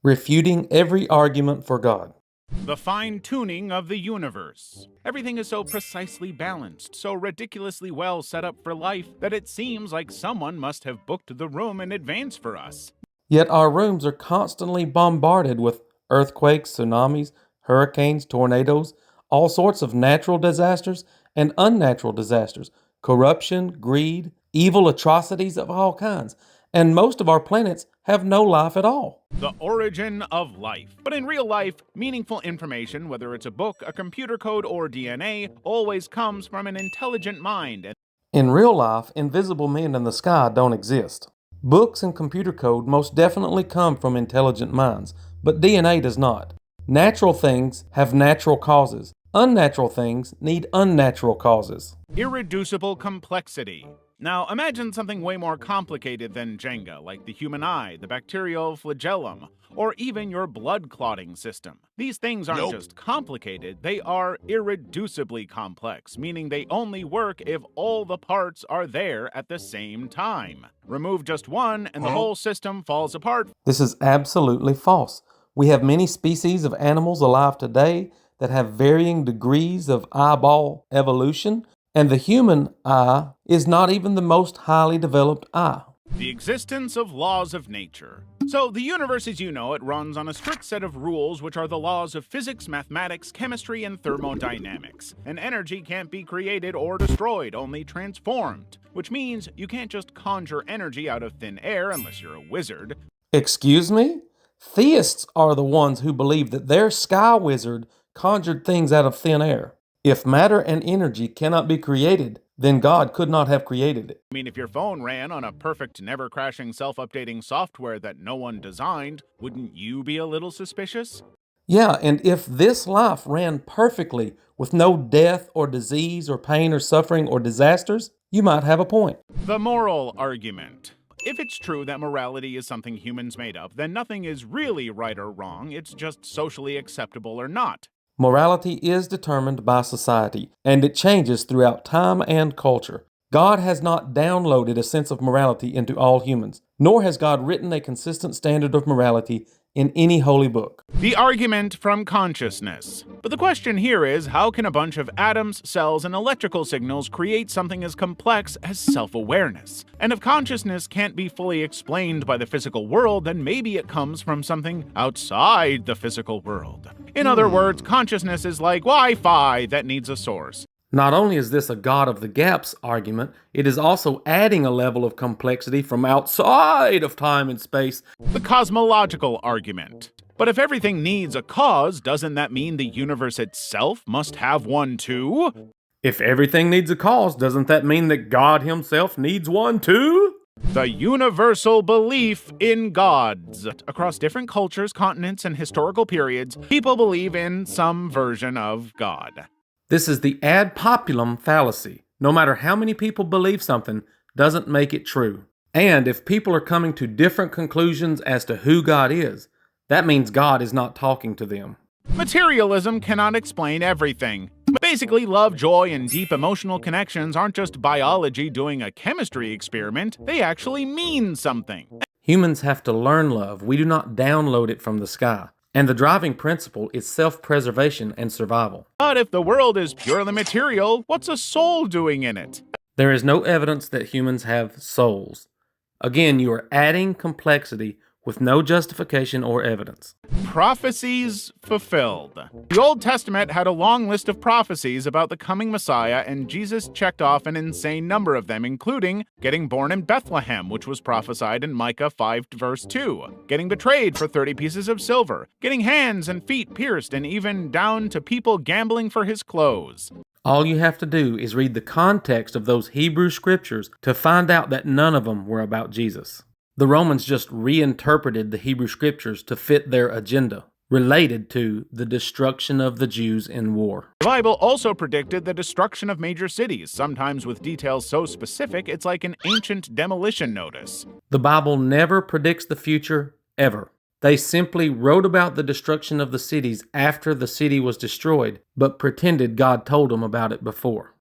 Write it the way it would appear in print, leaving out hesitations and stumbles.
Refuting every argument for God. The fine-tuning of the universe. Everything is so precisely balanced, so ridiculously well set up for life, that it seems like someone must have booked the room in advance for us. Yet our rooms are constantly bombarded with earthquakes, tsunamis, hurricanes, tornadoes, all sorts of natural disasters and unnatural disasters, corruption, greed, evil atrocities of all kinds. And most of our planets have no life at all. The origin of life. But in real life, meaningful information, whether it's a book, a computer code, or DNA, always comes from an intelligent mind. In real life, invisible men in the sky don't exist. Books and computer code most definitely come from intelligent minds, but DNA does not. Natural things have natural causes. Unnatural things need unnatural causes. Irreducible complexity. Now, imagine something way more complicated than Jenga, like the human eye, the bacterial flagellum, or even your blood clotting system. These things aren't just complicated, they are irreducibly complex, meaning they only work if all the parts are there at the same time. Remove just one, and the whole system falls apart. This is absolutely false. We have many species of animals alive today that have varying degrees of eyeball evolution, and the human eye is not even the most highly developed eye. The existence of laws of nature. So, the universe as you know it runs on a strict set of rules which are the laws of physics, mathematics, chemistry, and thermodynamics. And energy can't be created or destroyed, only transformed. Which means you can't just conjure energy out of thin air unless you're a wizard. Excuse me? Theists are the ones who believe that their sky wizard conjured things out of thin air. If matter and energy cannot be created, then God could not have created it. I mean, if your phone ran on a perfect, never-crashing, self-updating software that no one designed, wouldn't you be a little suspicious? Yeah, and if this life ran perfectly with no death or disease or pain or suffering or disasters, you might have a point. The moral argument. If it's true that morality is something humans made up, then nothing is really right or wrong, it's just socially acceptable or not. Morality is determined by society, and it changes throughout time and culture. God has not downloaded a sense of morality into all humans, nor has God written a consistent standard of morality in any holy book. The argument from consciousness. But the question here is, how can a bunch of atoms, cells, and electrical signals create something as complex as self-awareness? And if consciousness can't be fully explained by the physical world, then maybe it comes from something outside the physical world. In other words, consciousness is like Wi-Fi that needs a source. Not only is this a God of the gaps argument, it is also adding a level of complexity from outside of time and space. The cosmological argument. But if everything needs a cause, doesn't that mean the universe itself must have one too? If everything needs a cause, doesn't that mean that God himself needs one too? The universal belief in gods. Across different cultures, continents, and historical periods, people believe in some version of God. This is the ad populum fallacy. No matter how many people believe something, doesn't make it true. And if people are coming to different conclusions as to who God is, that means God is not talking to them. Materialism cannot explain everything. Basically, love, joy, and deep emotional connections aren't just biology doing a chemistry experiment, they actually mean something. Humans have to learn love. We do not download it from the sky. And the driving principle is self-preservation and survival. But if the world is purely material, what's a soul doing in it? There is no evidence that humans have souls. Again, you are adding complexity with no justification or evidence. Prophecies fulfilled. The Old Testament had a long list of prophecies about the coming Messiah, and Jesus checked off an insane number of them, including getting born in Bethlehem, which was prophesied in Micah 5 verse 2, getting betrayed for 30 pieces of silver, getting hands and feet pierced, and even down to people gambling for his clothes. All you have to do is read the context of those Hebrew scriptures to find out that none of them were about Jesus. The Romans just reinterpreted the Hebrew scriptures to fit their agenda, related to the destruction of the Jews in war. The Bible also predicted the destruction of major cities, sometimes with details so specific it's like an ancient demolition notice. The Bible never predicts the future, ever. They simply wrote about the destruction of the cities after the city was destroyed, but pretended God told them about it before.